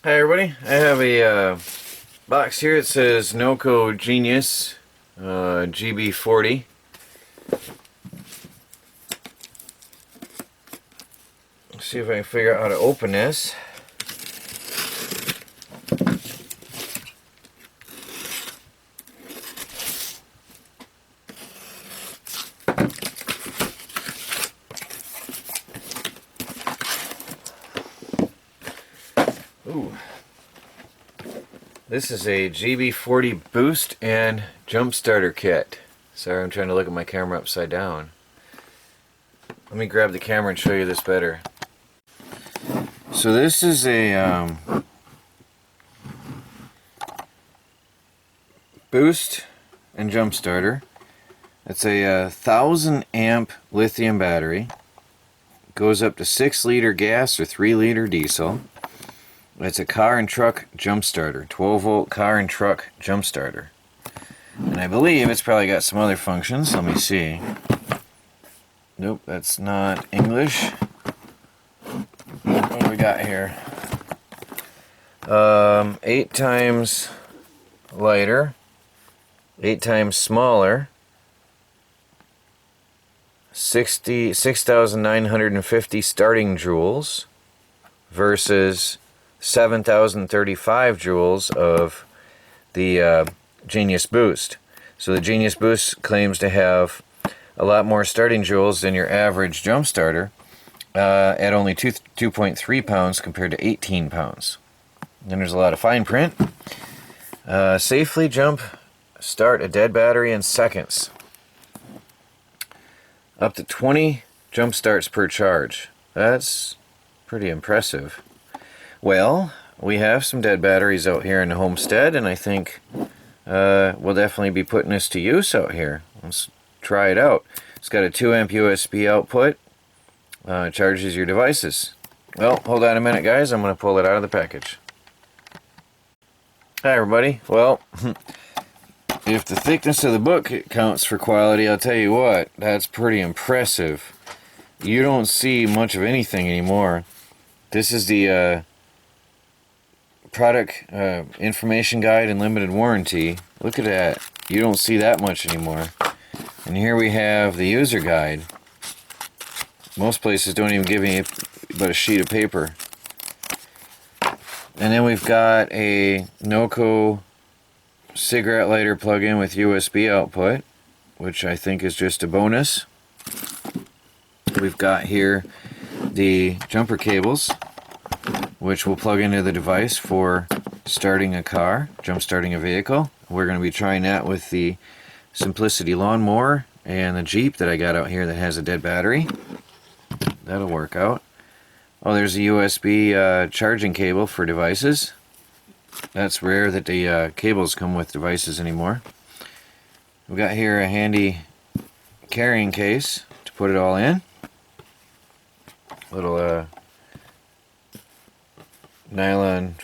Hi everybody, I have a box here. It says Noco Genius GB40. Let's see if I can figure out how to open this. Ooh. This is a GB40 boost and jump starter kit. Sorry, I'm trying to look at my camera upside down. Let me grab the camera and show you this better. So this is a boost and jump starter. It's a 1000 amp lithium battery. Goes up to 6 liter gas or 3 liter diesel. It's a car and truck jump starter, 12 volt car and truck jump starter. And I believe it's probably got some other functions. Let me see. Nope, that's not English. What do we got here? 8 times lighter, 8 times smaller, 6,950 starting joules versus 7,035 joules of the Genius Boost. So the Genius Boost claims to have a lot more starting joules than your average jump starter at only 2.3 pounds compared to 18 pounds. Then there's a lot of fine print. Safely start a dead battery in seconds. Up to 20 jump starts per charge. That's pretty impressive. Well, we have some dead batteries out here in the homestead, and I think we'll definitely be putting this to use out here. Let's try it out. It's got a 2 amp USB output. Charges your devices. Well, hold on a minute, guys. I'm going to pull it out of the package. Hi, everybody. Well, if the thickness of the book counts for quality, I'll tell you what, that's pretty impressive. You don't see much of anything anymore. This is the product information guide and limited warranty. Look at that. You don't see that much anymore. And here we have the user guide. Most places don't even give you but a sheet of paper. And then we've got a Noco cigarette lighter plug-in with USB output, which I think is just a bonus. We've got here the jumper cables, which will plug into the device for starting a car, jump starting a vehicle. We're going to be trying that with the Simplicity lawnmower and the Jeep that I got out here that has a dead battery. That'll work out. Oh, there's a USB charging cable for devices. That's rare that the cables come with devices anymore. We've got here a handy carrying case to put it all in. Little nylon,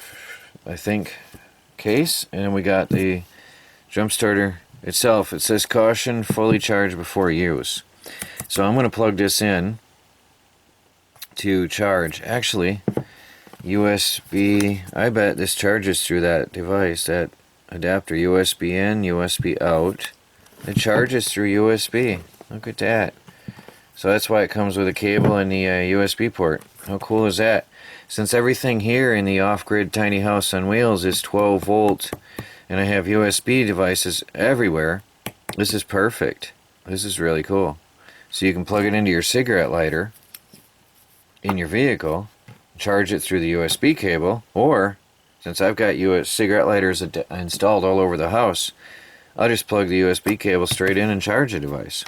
I think, case. And then we got the jump starter itself. It says caution, fully charged before use. So I'm going to plug this in to charge. Actually, USB, I bet this charges through that device, that adapter. USB in, USB out. It charges through USB. Look at that. So that's why it comes with a cable and the USB port. How cool is that? Since everything here in the off-grid tiny house on wheels is 12 volt and I have USB devices everywhere, this is perfect. This is really cool. So you can plug it into your cigarette lighter in your vehicle, charge it through the USB cable, or since I've got cigarette lighters installed all over the house, I'll just plug the USB cable straight in and charge the device.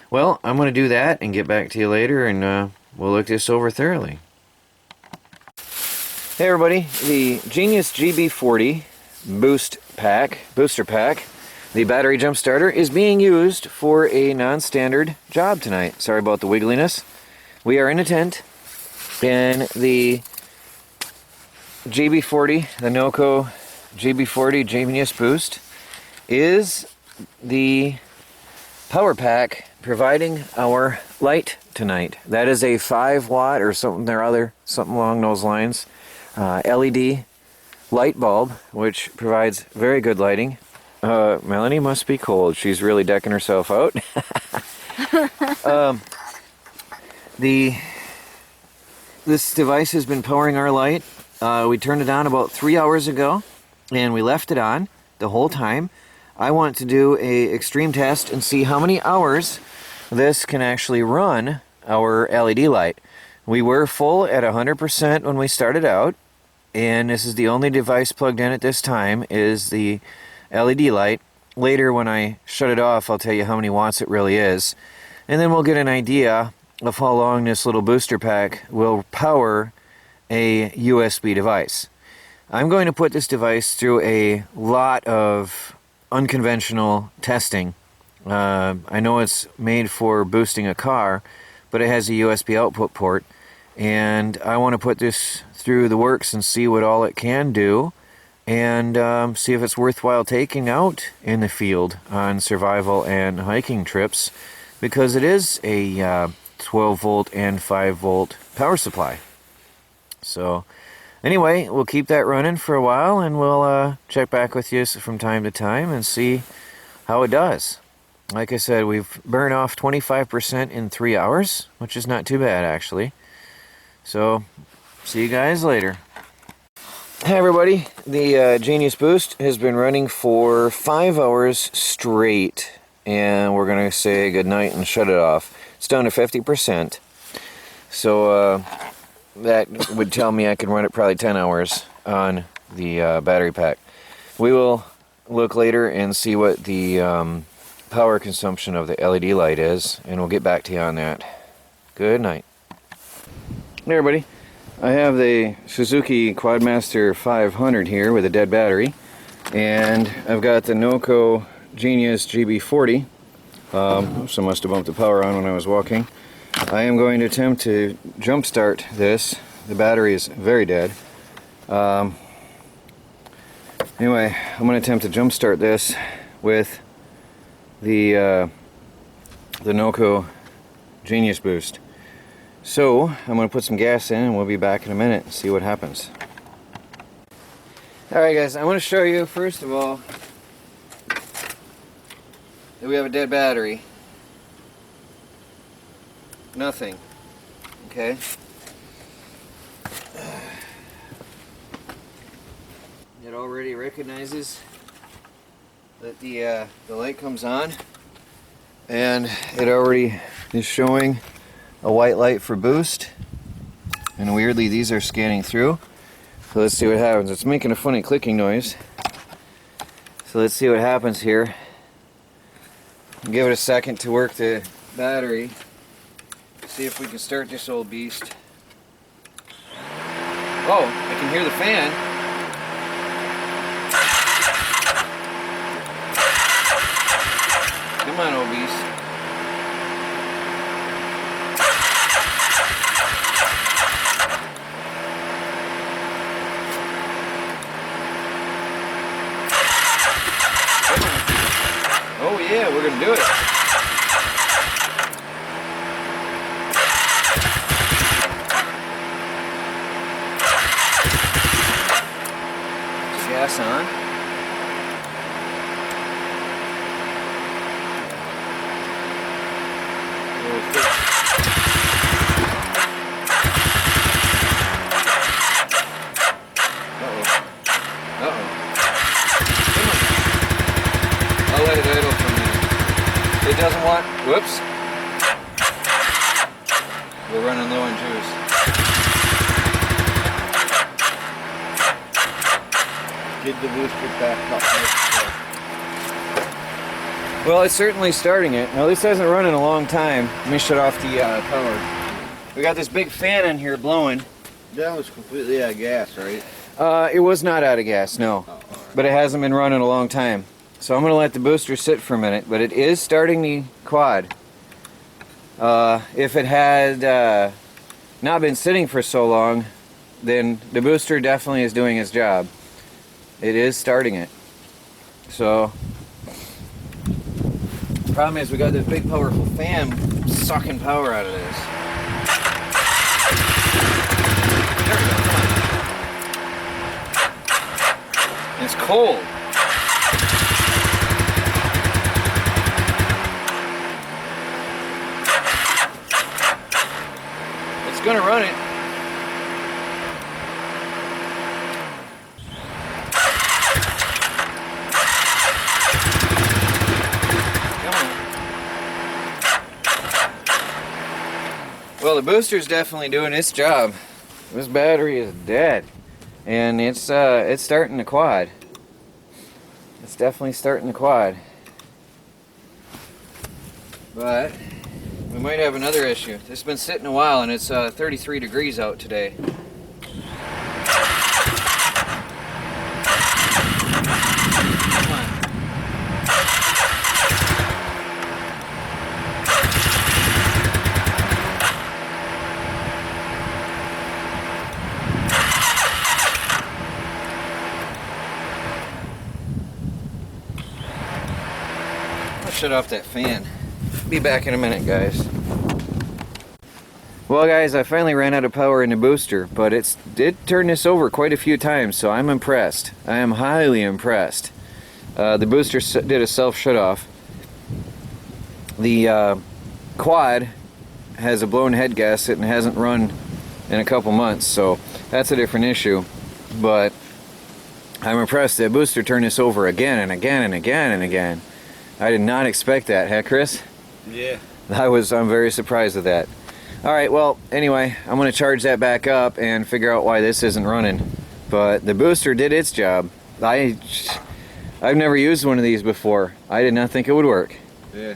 Well, I'm going to do that and get back to you later, and we'll look this over thoroughly. Hey everybody, the Genius GB40 booster pack, the battery jump starter, is being used for a non-standard job tonight. Sorry about the wiggliness. We are in a tent, and the GB40, the Noco GB40 Genius Boost, is the power pack providing our light tonight. That is a 5 watt or something along those lines, LED light bulb, which provides very good lighting. Melanie must be cold. She's really decking herself out. This device has been powering our light. We turned it on about 3 hours ago, and we left it on the whole time. I want to do a extreme test and see how many hours this can actually run our LED light. We were full at 100% when we started out, and this is the only device plugged in at this time is the LED light. Later when I shut it off, I'll tell you how many watts it really is, and then we'll get an idea of how long this little booster pack will power a USB device. I'm going to put this device through a lot of unconventional testing. I know it's made for boosting a car, but it has a USB output port, and I want to put this through the works and see what all it can do, and see if it's worthwhile taking out in the field on survival and hiking trips, because it is a 12 volt and 5 volt power supply. So anyway, we'll keep that running for a while, and we'll check back with you from time to time and see how it does. Like I said, we've burned off 25% in 3 hours, which is not too bad actually. So see you guys later. Hey everybody, the Genius Boost has been running for 5 hours straight, and we're going to say goodnight and shut it off. It's down to 50%. So that would tell me I can run it probably 10 hours on the battery pack. We will look later and see what the power consumption of the LED light is, and we'll get back to you on that. Good night. Hey everybody, I have the Suzuki Quadmaster 500 here with a dead battery, and I've got the Noco Genius GB40. Oops, I must have bumped the power on when I was walking. I am going to attempt to jump start this. The battery is very dead. Anyway, I'm going to attempt to jump start this with the Noco Genius Boost. So I'm going to put some gas in, and we'll be back in a minute and see what happens. Alright guys, I want to show you first of all that we have a dead battery. Nothing. Okay. It already recognizes that the light comes on, and it already is showing a white light for boost, and weirdly these are scanning through. So let's see what happens. It's making a funny clicking noise, so let's see what happens here. Give it a second to work the battery, see if we can start this old beast. Oh, I can hear the fan. Come on, old beast. Oh yeah, we're gonna do it. Gas on. I'll let it idle for a minute. It doesn't want, whoops. We're running low on juice. Get the booster back up. Well, it's certainly starting it. Now this hasn't run in a long time. Let me shut off the power. We got this big fan in here blowing. That was completely out of gas, right? It was not out of gas, no. Oh, right. But it hasn't been running a long time. So I'm going to let the booster sit for a minute, but it is starting the quad. If it had not been sitting for so long, then the booster definitely is doing its job. It is starting it. So, the problem is we got this big powerful fan sucking power out of this. There we go, come on. it's cold. It's gonna run it. Well, the booster's definitely doing its job. This battery is dead, and it's starting to quad. It's definitely starting to quad. But we might have another issue. This has been sitting a while, and it's 33 degrees out today. Come on. Shut off that fan. Be back in a minute, guys. Well, guys, I finally ran out of power in the booster, but it did turn this over quite a few times, so I'm impressed. I am highly impressed. The booster did a self shut off. The quad has a blown head gasket and hasn't run in a couple months, so that's a different issue. But I'm impressed. The booster turned this over again and again and again and again. I did not expect that, huh, Chris? Yeah. I'm very surprised with that. All right, well, anyway, I'm going to charge that back up and figure out why this isn't running. But the booster did its job. I've never used one of these before. I did not think it would work. Yeah.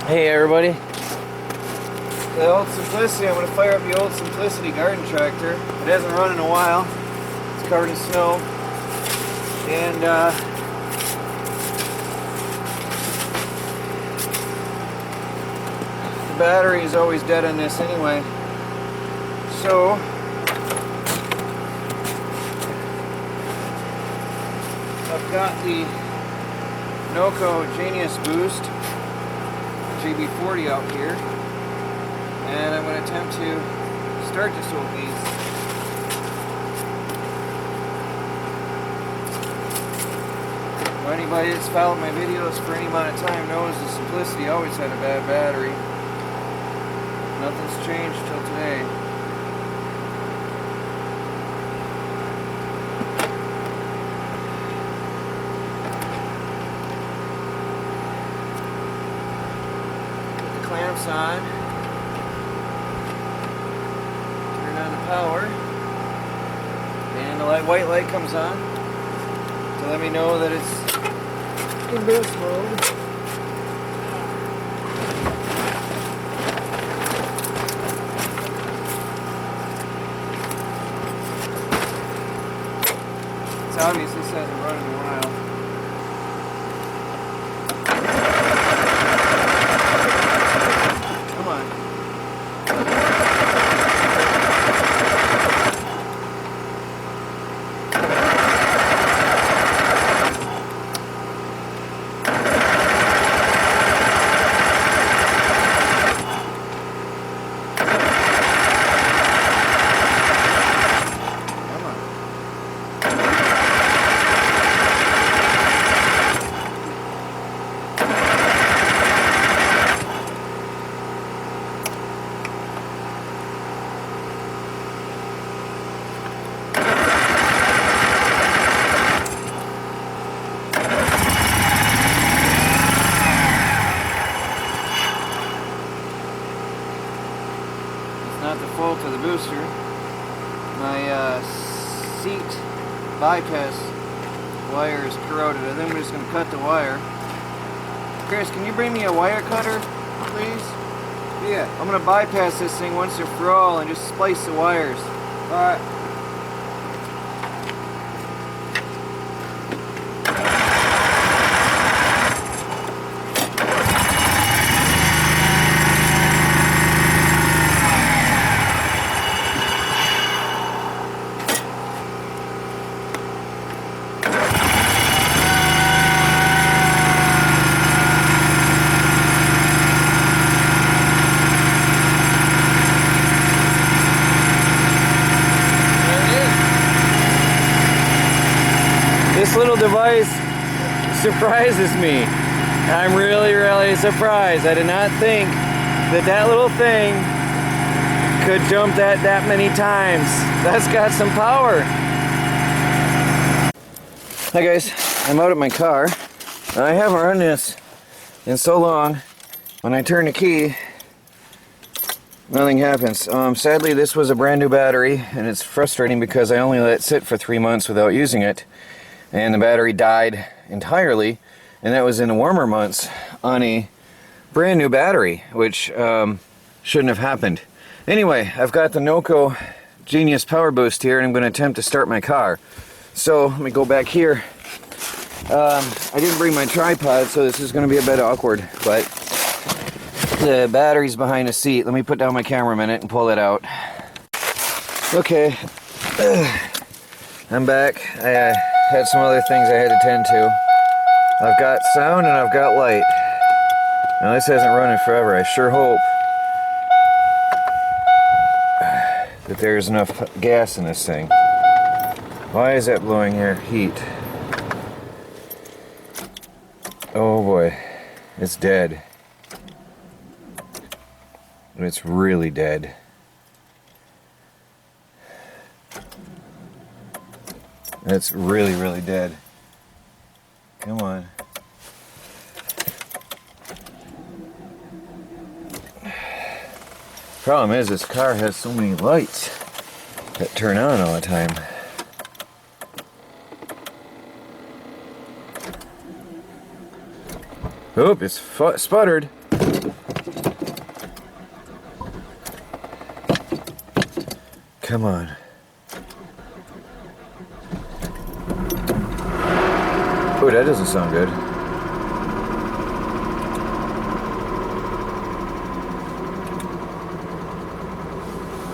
Hey, everybody. The old Simplicity, I'm going to fire up the old Simplicity garden tractor. It hasn't run in a while. It's covered in snow. And, the battery is always dead on this anyway, so I've got the Noco Genius Boost GB40 out here, and I'm going to attempt to start this old beast. Well, anybody that's followed my videos for any amount of time knows the Simplicity always had a bad battery. Nothing's changed till today. Put the clamps on. Turn on the power. And the white light comes on to let me know that it's in boost mode. It's obvious this hasn't run in a while. Come on. Not the fault of the booster. My seat bypass wire is corroded. I think I'm just going to cut the wire. Chris, can you bring me a wire cutter, please? Yeah. I'm going to bypass this thing once and for all and just splice the wires. Alright. This little device surprises me. I'm really, really surprised. I did not think that that little thing could jump that many times. That's got some power. Hi guys, I'm out at my car. I haven't run this in so long. When I turn the key, nothing happens. Sadly, this was a brand new battery, and it's frustrating because I only let it sit for 3 months without using it, and the battery died entirely, and that was in the warmer months on a brand new battery, which shouldn't have happened. Anyway, I've got the Noco Genius Power Boost here, and I'm going to attempt to start my car. So let me go back here. I didn't bring my tripod, so this is going to be a bit awkward, but the battery's behind the seat. Let me put down my camera a minute and pull it out. Okay, I'm back. I had some other things I had to tend to. I've got sound and I've got light. Now this hasn't running forever. I sure hope that there's enough gas in this thing. Why is that blowing air heat? Oh boy, it's dead. It's really dead. It's really, really dead. Come on. Problem is, this car has so many lights that turn on all the time. Oop, it's sputtered. Come on. Oh, that doesn't sound good.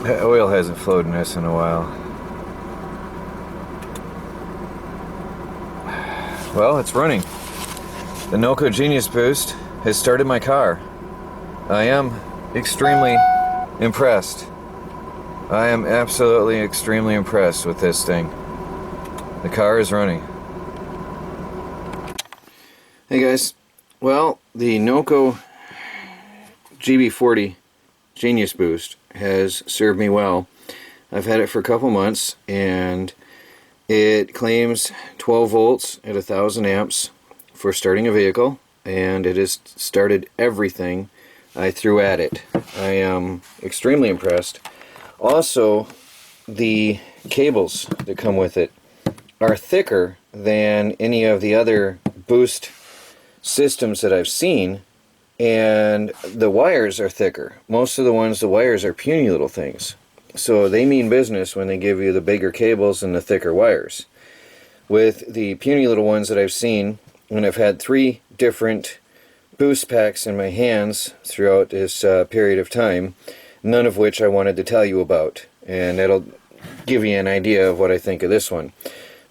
That oil hasn't flowed in this in a while. Well, it's running. The Noco Genius Boost has started my car. I am extremely impressed. I am absolutely extremely impressed with this thing. The car is running. Hey guys, well, the Noco GB40 Genius Boost has served me well. I've had it for a couple months, and it claims 12 volts at 1,000 amps for starting a vehicle, and it has started everything I threw at it. I am extremely impressed. Also, the cables that come with it are thicker than any of the other boost systems that I've seen, and the wires are thicker. Most of the ones, the wires are puny little things. So they mean business when they give you the bigger cables and the thicker wires. With the puny little ones that I've seen, and I've had 3 different boost packs in my hands throughout this period of time, none of which I wanted to tell you about. And that'll give you an idea of what I think of this one.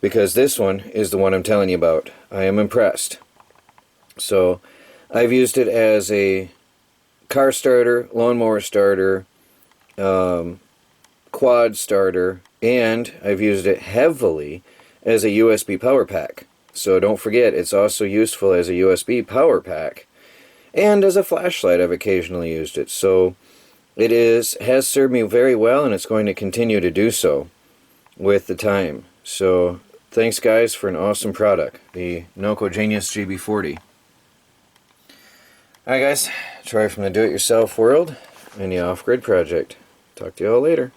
Because this one is the one I'm telling you about. I am impressed. So, I've used it as a car starter, lawnmower starter, quad starter, and I've used it heavily as a USB power pack. So don't forget, it's also useful as a USB power pack, and as a flashlight I've occasionally used it. So it has served me very well, and it's going to continue to do so with the time. So thanks guys for an awesome product, the Noco Genius GB40. Alright guys, try from the do-it-yourself world and the off-grid project. Talk to you all later.